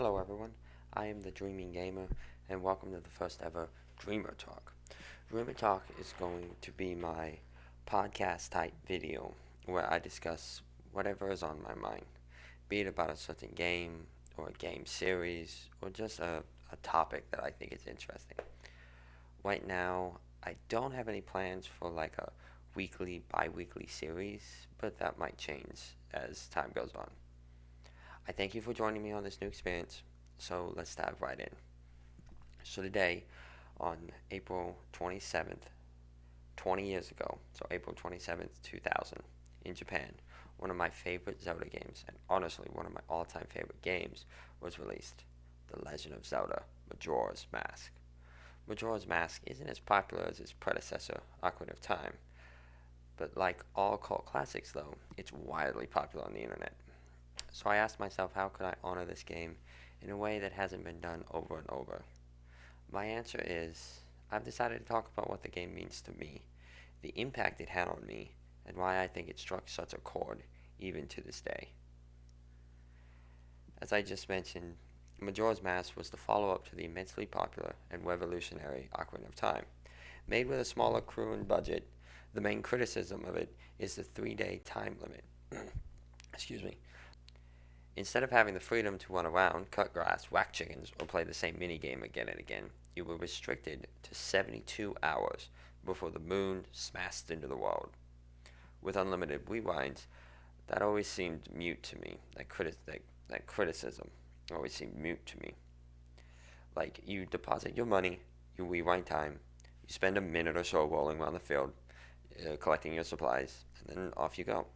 Hello everyone, I am the Dreaming Gamer and welcome to the first ever DreamerTalk. DreamerTalk is going to be my podcast type video where I discuss whatever is on my mind, be it about a certain game or a game series or just a topic that I think is interesting. Right now, I don't have any plans for like a weekly, bi-weekly series, but that might change as time goes on. I thank you for joining me on this new experience. So let's dive right in. So today, on April 27th, 20 years ago, so April 27th, 2000, in Japan, one of my favorite Zelda games, and honestly one of my all-time favorite games, was released. The Legend of Zelda, Majora's Mask. Majora's Mask isn't as popular as its predecessor, Ocarina of Time, but like all cult classics though, it's widely popular on the internet. So I asked myself, how could I honor this game in a way that hasn't been done over and over? My answer is, I've decided to talk about what the game means to me, the impact it had on me, and why I think it struck such a chord even to this day. As I just mentioned, Majora's Mask was the follow-up to the immensely popular and revolutionary Ocarina of Time. Made with a smaller crew and budget, the main criticism of it is the 3-day time limit. Excuse me. Instead of having the freedom to run around, cut grass, whack chickens, or play the same minigame again and again, you were restricted to 72 hours before the moon smashed into the world. With unlimited rewinds, that always seemed mute to me. That criticism always seemed mute to me. Like, you deposit your money, you rewind time, you spend a minute or so rolling around the field, collecting your supplies, and then off you go.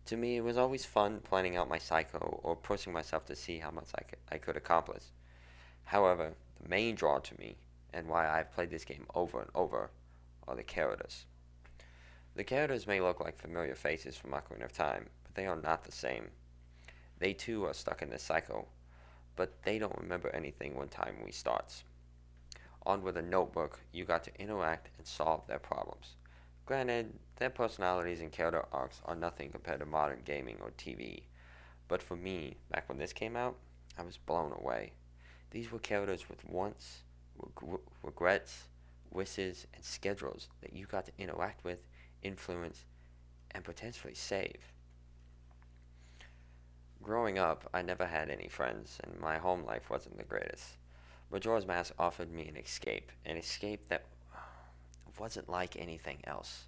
To me, it was always fun planning out my cycle or pushing myself to see how much I could accomplish. However, the main draw to me, and why I've played this game over and over, are the characters. The characters may look like familiar faces from Ocarina of Time, but they are not the same. They too are stuck in this cycle, but they don't remember anything when time restarts. On with a notebook, you got to interact and solve their problems. Granted, their personalities and character arcs are nothing compared to modern gaming or TV, but for me, back when this came out, I was blown away. These were characters with wants, regrets, wishes, and schedules that you got to interact with, influence, and potentially save. Growing up, I never had any friends, and my home life wasn't the greatest. Majora's Mask offered me an escape that wasn't like anything else.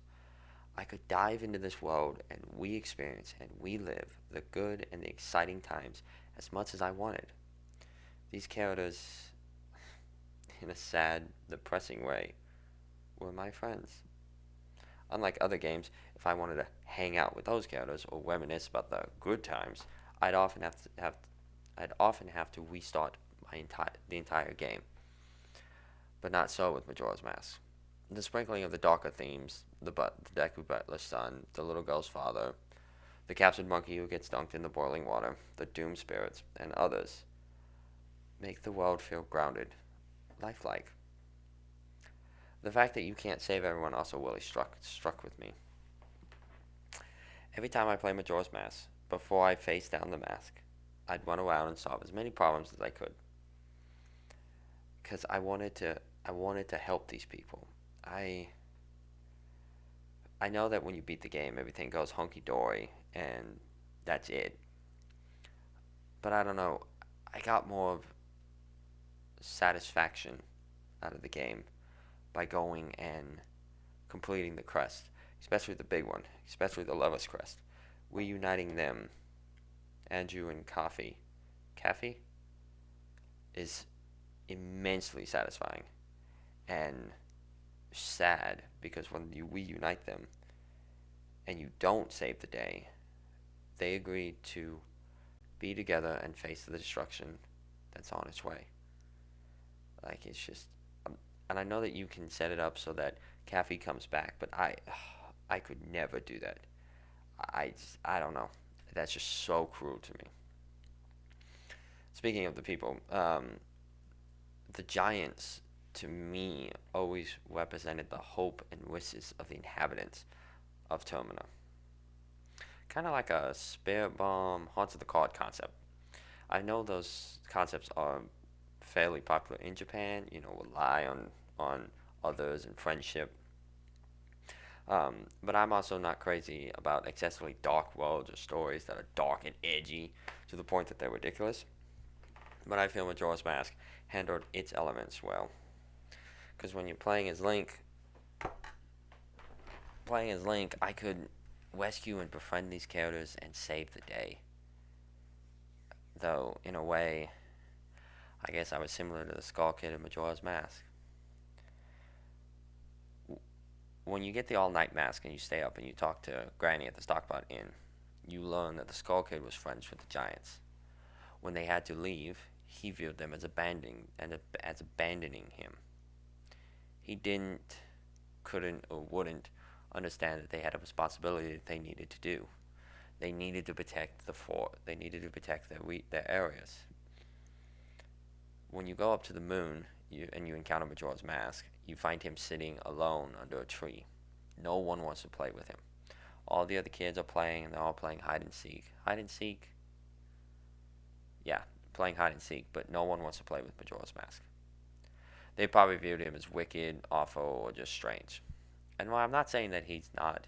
I could dive into this world and we experience and we live the good and the exciting times as much as I wanted. These characters, in a sad, depressing way, were my friends. Unlike other games, if I wanted to hang out with those characters or reminisce about the good times, I'd often have to have I'd often have to restart the entire game. But not so with Majora's Mask. The sprinkling of the darker themes, the Deku Butler's son, the little girl's father, the captured monkey who gets dunked in the boiling water, the doom spirits, and others, make the world feel grounded, lifelike. The fact that you can't save everyone also really struck with me. Every time I play Majora's Mask, before I face down the mask, I'd run around and solve as many problems as I could, because I wanted to help these people. I I know that when you beat the game, everything goes hunky dory and that's it. But I don't know. I got more of satisfaction out of the game by going and completing the quest, especially the big one, especially the Lover's Crest. Reuniting them, Andrew and Kaffy, is immensely satisfying and sad because when you reunite them and you don't save the day, they agree to be together and face the destruction that's on its way. Like, it's just, and I know that you can set it up so that Kaffy comes back, but I could never do that. I don't know. That's just so cruel to me. Speaking of the people, the giants to me always represented the hope and wishes of the inhabitants of Termina. Kind of like a spirit bomb, haunts of the card concept. I know those concepts are fairly popular in Japan. Rely on others and friendship. But I'm also not crazy about excessively dark worlds or stories that are dark and edgy to the point that they're ridiculous. But I feel Majora's Mask handled its elements well. Because when you're playing as Link, I could rescue and befriend these characters and save the day. Though, in a way, I guess I was similar to the Skull Kid in Majora's Mask. When you get the all night mask and you stay up and you talk to Granny at the Stockbot Inn, you learn that the Skull Kid was friends with the Giants. When they had to leave, he viewed them as abandoning him. He didn't, couldn't, or wouldn't understand that they had a responsibility that they needed to do. They needed to protect the fort. They needed to protect their areas. When you go up to the moon and you encounter Majora's Mask, you find him sitting alone under a tree. No one wants to play with him. All the other kids are playing, and they're all playing hide and seek. Hide and seek? Yeah, playing hide and seek, but no one wants to play with Majora's Mask. They probably viewed him as wicked, awful, or just strange. And while I'm not saying that he's not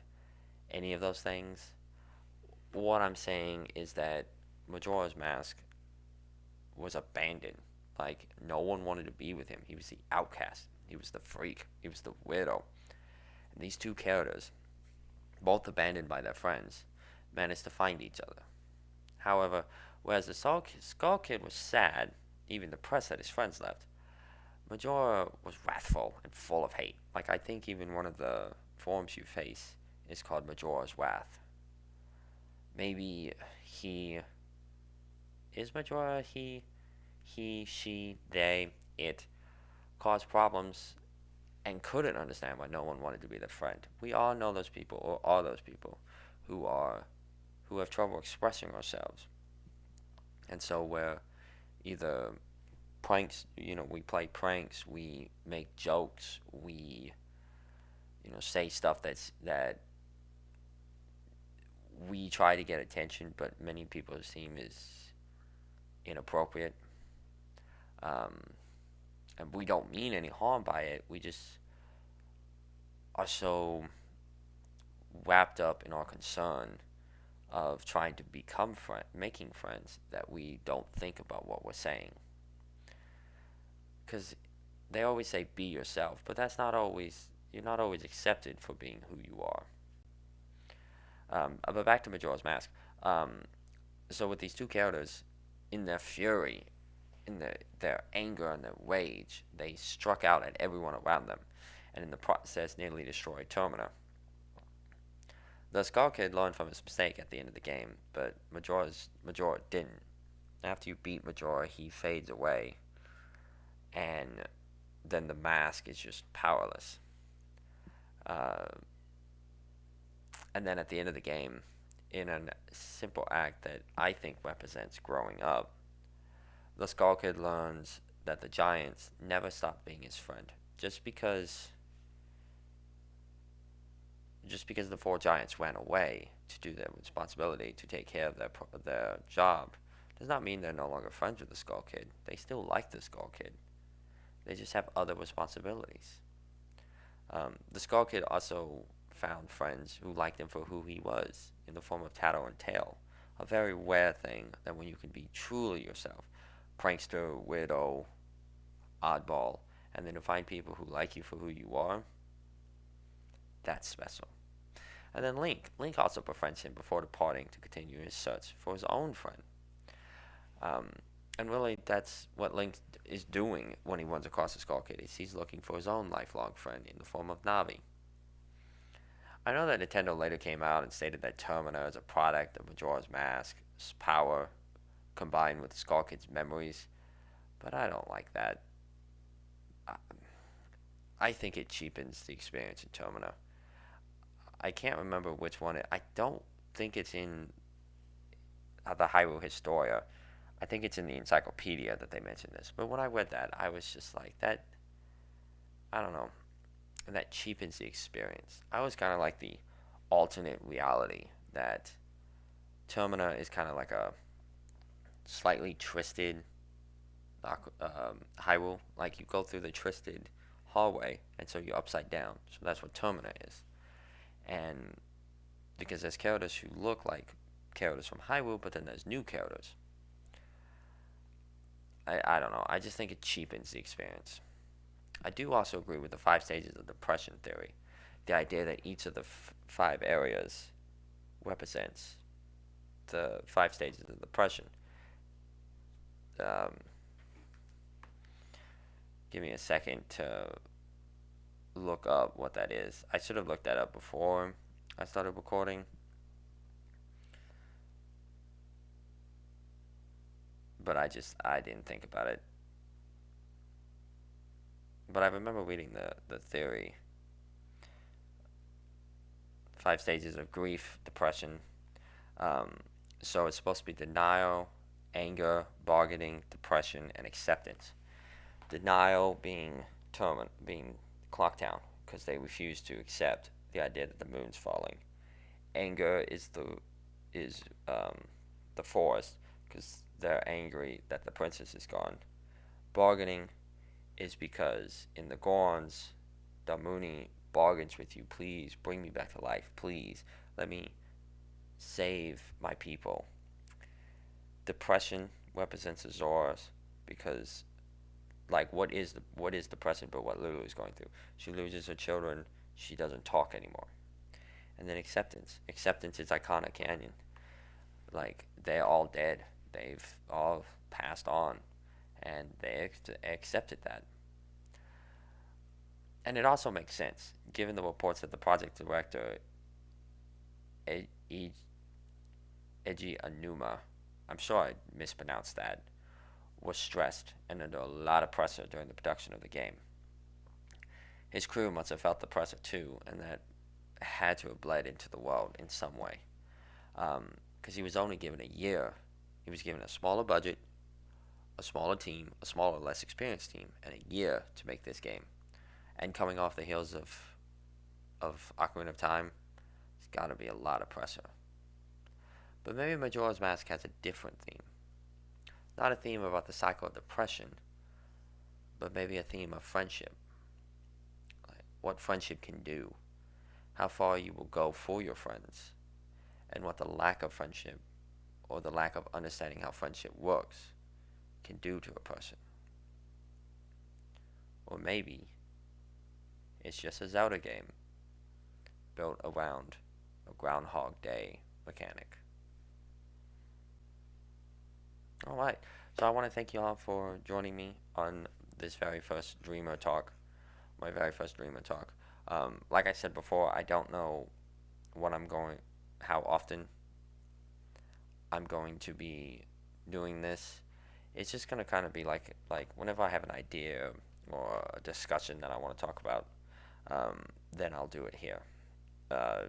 any of those things, what I'm saying is that Majora's Mask was abandoned. Like, no one wanted to be with him. He was the outcast. He was the freak. He was the weirdo. And these two characters, both abandoned by their friends, managed to find each other. However, whereas the Skull Kid was sad, even depressed that his friends left, Majora was wrathful and full of hate. Like, I think even one of the forms you face is called Majora's Wrath. Maybe he. Is Majora he, she, they, it caused problems and couldn't understand why no one wanted to be their friend. We all know those people, or are those people, who have trouble expressing ourselves. And so we're either pranks, we play pranks, we make jokes, we say stuff that we try to get attention, but many people seem as inappropriate. Um, and we don't mean any harm by it. We just are so wrapped up in our concern of trying to making friends, that we don't think about what we're saying. Because they always say be yourself, but you're not always accepted for being who you are. But back to Majora's Mask. So with these two characters, in their fury, in their anger and their rage, they struck out at everyone around them, and in the process nearly destroyed Termina. The Skull Kid learned from his mistake at the end of the game, but Majora didn't. After you beat Majora, he fades away, and then the mask is just powerless. Uh, and then at the end of the game, in a simple act that I think represents growing up, the Skull Kid learns that the Giants never stopped being his friend. Just because the four Giants ran away to do their responsibility to take care of their job does not mean they're no longer friends with the Skull Kid. They still like the Skull Kid. They just have other responsibilities. The Skull Kid also found friends who liked him for who he was, in the form of Tattle and Tail. A very rare thing, that when you can be truly yourself, prankster, weirdo, oddball, and then to find people who like you for who you are, that's special. And then Link. Link also befriends him before departing to continue his search for his own friend. Um, and really, that's what Link is doing when he runs across the Skull Kid. He's looking for his own lifelong friend in the form of Navi. I know that Nintendo later came out and stated that Termina is a product of Majora's Mask's power combined with the Skull Kid's memories, but I don't like that. I think it cheapens the experience in Termina. I can't remember which one. I don't think it's in the Hyrule Historia. I think it's in the encyclopedia that they mentioned this. But when I read that, I was just like, that, I don't know, and that cheapens the experience. I was kind of like the alternate reality that Termina is kind of like a slightly twisted Hyrule. Like you go through the twisted hallway, and so you're upside down. So that's what Termina is. And because there's characters who look like characters from Hyrule, but then there's new characters. I don't know. I just think it cheapens the experience. I do also agree with the 5 stages of depression theory. The idea that each of the 5 areas represents the 5 stages of depression. Um, Give me a second to look up what that is. I should have looked that up before I started recording. But I didn't think about it. But I remember reading the theory. 5 stages of grief, depression. Um, so it's supposed to be denial, anger, bargaining, depression, and acceptance. Denial being clocked down because they refuse to accept the idea that the moon's falling. Anger is the forest because they're angry that the princess is gone. Bargaining is because in the Gorns, Damuni bargains with you. Please bring me back to life. Please let me save my people. Depression represents Azora's because like what is depression but what Lulu is going through. She loses her children. She doesn't talk anymore. And then acceptance. Acceptance is Iconic Canyon. Like they're all dead. They've all passed on, and they accepted that. And it also makes sense given the reports that the project director Eiji Anuma, I'm sure I mispronounced that, was stressed and under a lot of pressure during the production of the game. His crew must have felt the pressure too, and that had to have bled into the world in some way. Because he was only given a year. He was given a smaller budget, a smaller team, a smaller, less experienced team, and a year to make this game. And coming off the heels of Ocarina of Time, it's got to be a lot of pressure. But maybe Majora's Mask has a different theme. Not a theme about the cycle of depression, but maybe a theme of friendship. Like what friendship can do, how far you will go for your friends, and what the lack of friendship or the lack of understanding how friendship works can do to a person. Or maybe it's just a Zelda game built around a Groundhog Day mechanic. Alright, so I want to thank you all for joining me on this very first Dreamer Talk, my very first Dreamer Talk. Like I said before, I don't know how often I'm going to be doing this. It's just gonna kind of be like whenever I have an idea or a discussion that I want to talk about, then I'll do it here. Uh,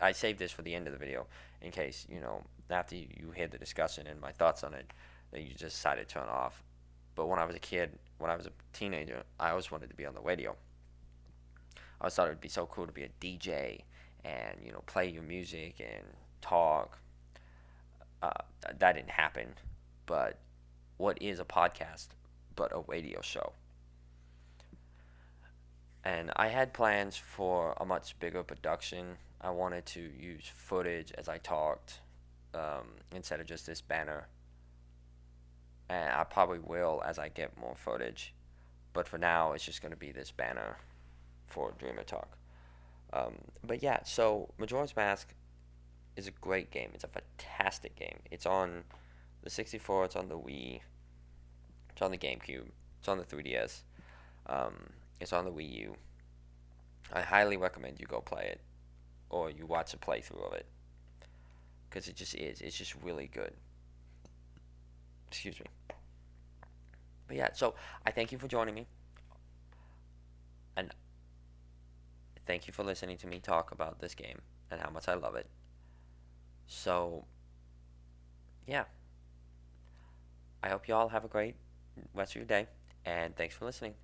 I saved this for the end of the video in case after you hear the discussion and my thoughts on it, that you just decided to turn off. But when I was a kid, when I was a teenager, I always wanted to be on the radio. I always thought it would be so cool to be a DJ and play your music and talk. Uh, that didn't happen, but what is a podcast but a radio show? And I had plans for a much bigger production. I wanted to use footage as I talked instead of just this banner. And I probably will as I get more footage. But for now, it's just going to be this banner for Dreamer Talk. But yeah, so Majora's Mask is a great game. It's a fantastic game. It's on the 64, it's on the Wii, it's on the GameCube, it's on the 3DS, it's on the Wii U. I highly recommend you go play it, or you watch a playthrough of it, because it just is. It's just really good. Excuse me. But yeah, so I thank you for joining me, and thank you for listening to me talk about this game and how much I love it. So, yeah. I hope you all have a great rest of your day, and thanks for listening.